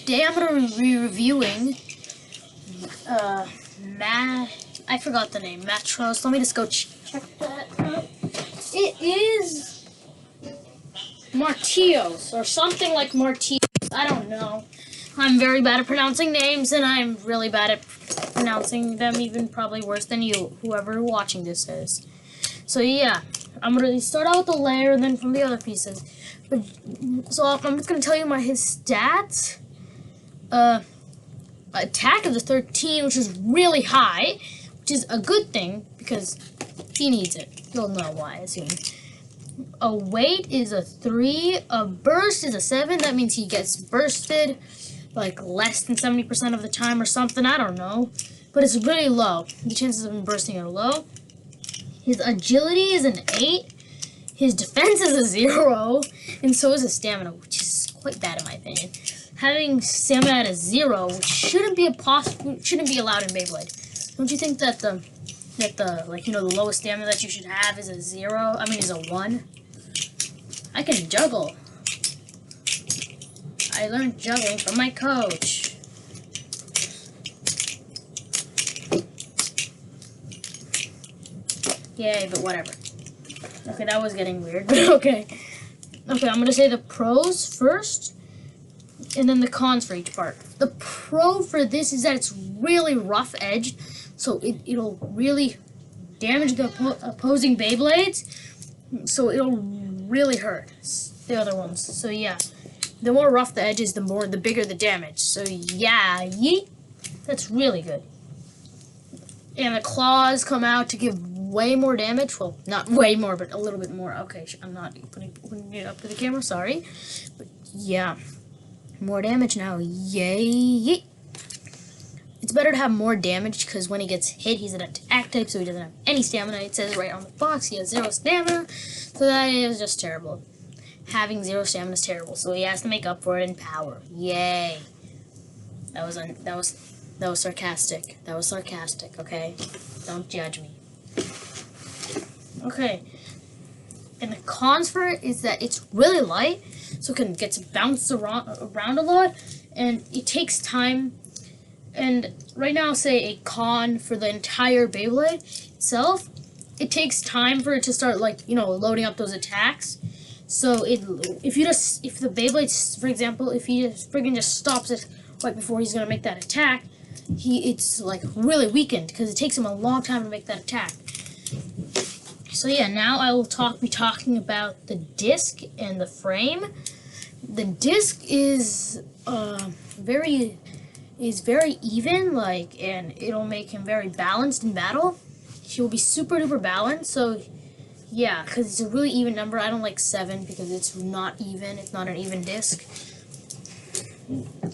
today I'm going to be reviewing, I forgot the name, aMATERIOS. Let me just go check that out. It is aMATERIOS, or something like Martios. I don't know. I'm very bad at pronouncing names, and I'm really bad at pronouncing them, even probably worse than you, whoever watching this is. So yeah, I'm going to start out with the layer, and then from the other pieces. So I'm just going to tell you his stats. Attack is a 13, which is really high, which is a good thing, because he needs it. You'll know why, I assume. A weight is a 3, a burst is a 7, that means he gets bursted, like, less than 70% of the time or something, I don't know. But it's really low. The chances of him bursting are low. His agility is an 8, his defense is a 0, and so is his stamina, which is quite bad in my opinion. Having stamina at a 0, which shouldn't be allowed in Beyblade. Don't you think that the lowest stamina that you should have is a 0? I mean, is a 1. I can juggle. I learned juggling from my coach. Yay, but whatever. Okay, that was getting weird, but okay. Okay, I'm gonna say the pros first, and then the cons for each part. The pro for this is that it's really rough edged, so it'll really damage the opposing Beyblades, so it'll really hurt the other ones. So yeah, the more rough the edge is, the bigger the damage. So yeah, yeet, that's really good. And the claws come out to give way more damage. Well, not way more, but a little bit more. Okay, I'm not putting it up to the camera, sorry. But yeah, more damage now. Yay! It's better to have more damage, because when he gets hit, he's an attack type, so he doesn't have any stamina. It says right on the box he has 0 stamina, so that is just terrible. Having 0 stamina is terrible, so he has to make up for it in power. Yay! That was sarcastic. That was sarcastic, okay? Don't judge me. Okay. And the cons for it is that it's really light, so it gets bounced around a lot, and it takes time. And right now, I'll say a con for the entire Beyblade itself, it takes time for it to start, loading up those attacks. So if the Beyblade, for example, if he just stops it right before he's gonna make that attack, it's like really weakened, because it takes him a long time to make that attack. So yeah, now I will be talking about the disc and the frame. The disc is very even, and it'll make him very balanced in battle. He will be super duper balanced. So yeah, because it's a really even number. I don't like 7 because it's not even. It's not an even disc.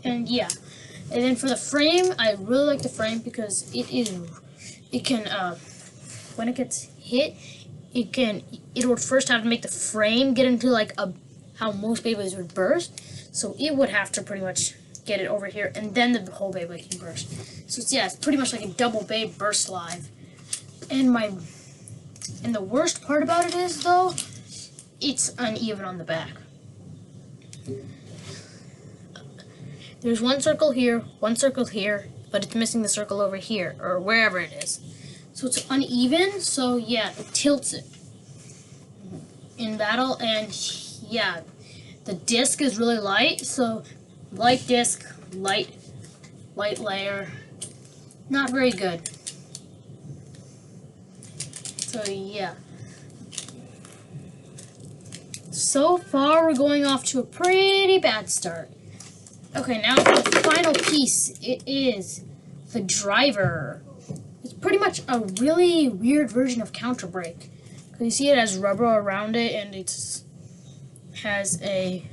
And yeah. And then for the frame, I really like the frame because it can when it gets hit, it would first have to make the frame get into how most Beyblades would burst. So it would have to pretty much get it over here, and then the whole Beyblade can burst. So it's pretty much like a double Beyblade burst live. And the worst part about it is, though, it's uneven on the back. There's one circle here, but it's missing the circle over here, or wherever it is. So it's uneven, so yeah, it tilts it in battle, and yeah, the disc is really light, so light disc, light layer, not very good. So yeah. So far, we're going off to a pretty bad start. Okay, now for the final piece, it is the driver. It's pretty much a really weird version of counter brake. Because you see it has rubber around it, and it has a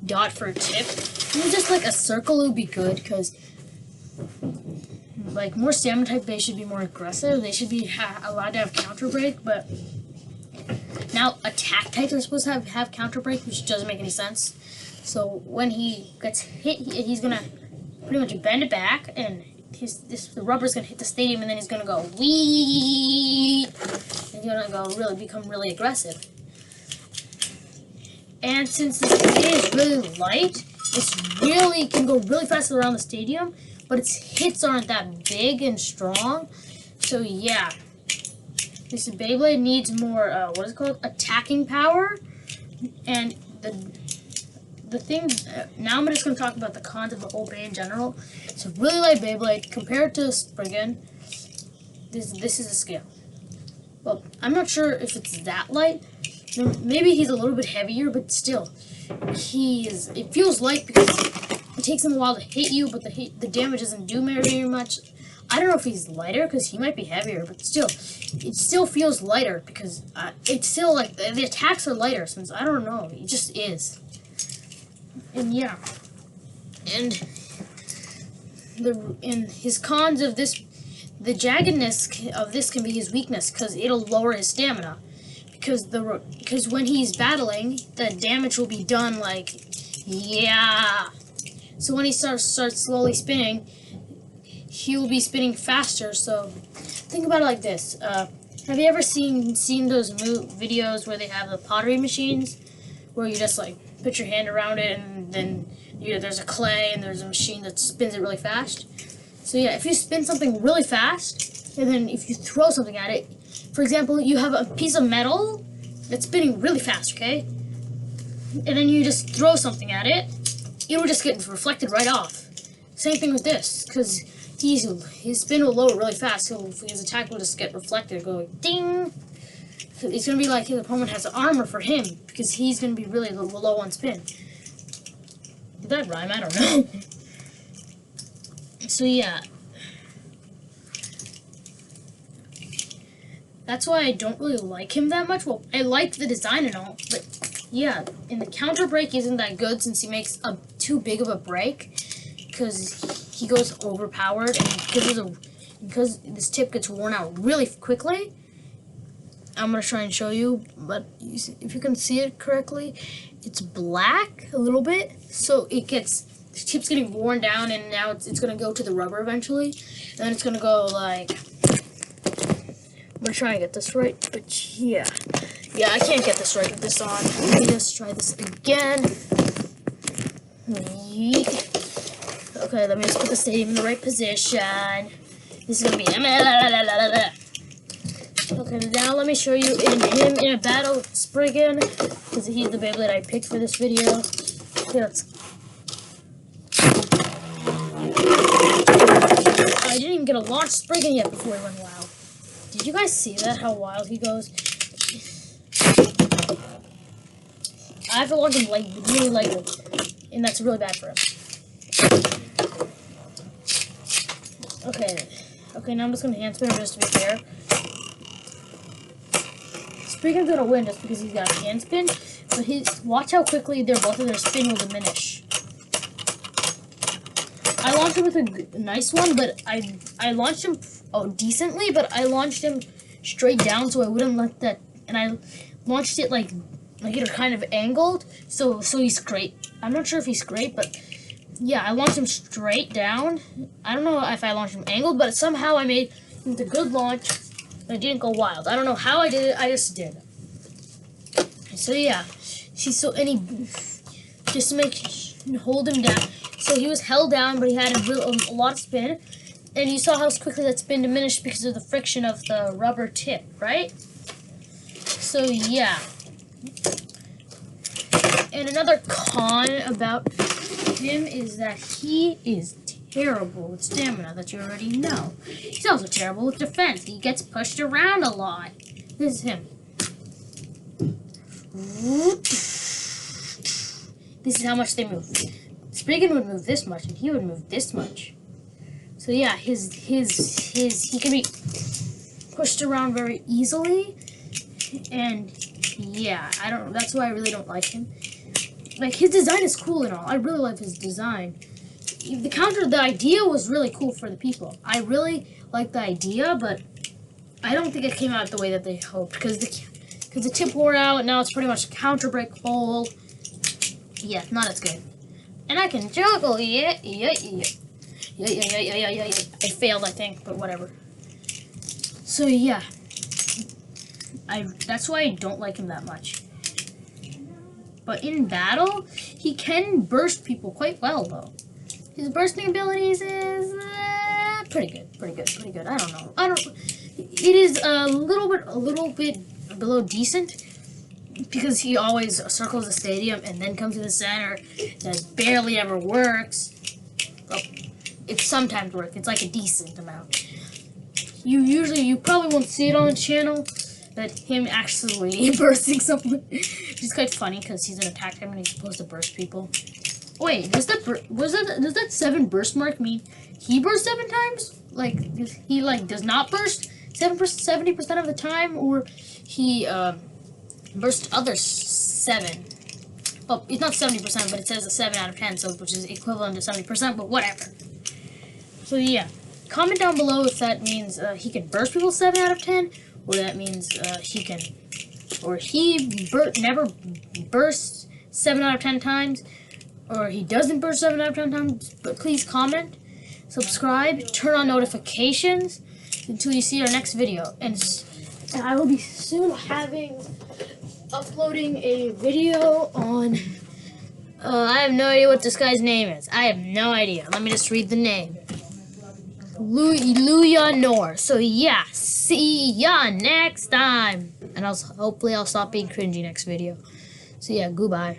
dot for a tip. Maybe just like a circle would be good, because more stamina type, they should be more aggressive. They should be allowed to have counter brake, but now attack types are supposed to have counter brake, which doesn't make any sense. So when he gets hit, he's gonna pretty much bend it back, and the rubber's gonna hit the stadium, and then he's gonna go wee, and he's gonna become really aggressive. And since this is really light, It's really can go really fast around the stadium, but its hits aren't that big and strong. So yeah, this Beyblade needs more what is it called, attacking power. And the thing now I'm just going to talk about the cons of the whole Bey in general. It's a really light Beyblade compared to Spriggan. This is a scale. Well, I'm not sure if it's that light. Maybe he's a little bit heavier, but still, it feels light because it takes him a while to hit you, but the damage doesn't do very much. I don't know if he's lighter because he might be heavier, but still, it still feels lighter because it's still like the attacks are lighter. Since I don't know, it just is. And yeah, and his cons of this. The jaggedness of this can be his weakness because it'll lower his stamina. Because when he's battling, the damage will be done like, yeah. So when he starts slowly spinning, he will be spinning faster. So think about it like this. Have you ever seen those videos where they have the pottery machines, where you just like put your hand around it and then there's a clay and there's a machine that spins it really fast? So yeah, if you spin something really fast, and then if you throw something at it, for example, you have a piece of metal that's spinning really fast, okay? And then you just throw something at it, it will just get reflected right off. Same thing with this, because his spin will lower really fast, so his attack will just get reflected, go ding! So it's going to be like his opponent has armor for him, because he's going to be really low on spin. Did that rhyme? I don't know. So yeah, that's why I don't really like him that much. Well, I like the design and all, but yeah, and the counter break isn't that good since he makes too big of a break because he goes overpowered and because this tip gets worn out really quickly. I'm gonna try and show you, but if you can see it correctly, it's black a little bit, so the tip's getting worn down, and now it's going to go to the rubber eventually. And then it's going to go like... I'm going to try and get this right, but yeah. Yeah, I can't get this right with this on. Let me just try this again. Yeet. Okay, let me just put the stadium in the right position. This is going to be... Okay, now let me show you him in a battle with Spriggan, because he's the Beyblade I picked for this video. Okay, let's... I didn't even get a launch Spriggan yet before he went wild. Did you guys see that? How wild he goes? I have to launch him like really lightly, and that's really bad for him. Okay, now I'm just gonna hand spin him just to be fair. Spriggan's gonna win just because he's got a hand spin, but watch how quickly both of their spin will diminish. I launched him with a nice one, but I launched him decently, but I launched him straight down so I wouldn't let that, and I launched it like it kind of angled, so he's straight. I'm not sure if he's straight, but yeah, I launched him straight down. I don't know if I launched him angled, but somehow I made it a good launch, and it didn't go wild. I don't know how I did it, I just did. So yeah, just to hold him down. So he was held down, but he had a lot of spin. And you saw how quickly that spin diminished because of the friction of the rubber tip, right? So yeah. And another con about him is that he is terrible with stamina, that you already know. He's also terrible with defense. He gets pushed around a lot. This is him. This is how much they move. Spriggan would move this much, and he would move this much. So yeah, he can be pushed around very easily, and yeah, that's why I really don't like him. Like, his design is cool and all. I really like his design. The idea was really cool for the people. I really like the idea, but I don't think it came out the way that they hoped, because the tip wore out, and now it's pretty much a counter break hole. Yeah, not as good. And I can juggle, yeah. I failed, I think, but whatever. So yeah, that's why I don't like him that much. But in battle, He can burst people quite well, though. His bursting abilities is pretty good. I don't know. It is a little bit below decent because he always circles the stadium and then comes to the center. That barely ever works. Well, it sometimes works. It's like a decent amount. You probably won't see it on the channel, but him actually bursting someone, which is quite funny because he's an attack type and he's supposed to burst people. Wait, does that 7 burst mark mean he bursts 7 times? Like he does not burst 70% of the time, or he bursts other 7? Well, it's not 70%, but it says a 7 out of 10, so which is equivalent to 70%. But whatever. So yeah, comment down below if that means he can burst people 7 out of 10, or that means never bursts 7 out of 10 times, or he doesn't burst 7 out of 10 times. But please comment, subscribe, turn on notifications until you see our next video. And I will be soon uploading a video on. I have no idea what this guy's name is. I have no idea. Let me just read the name. Luya Nor. So yeah, see ya next time. And hopefully I'll stop being cringy next video. So yeah, goodbye.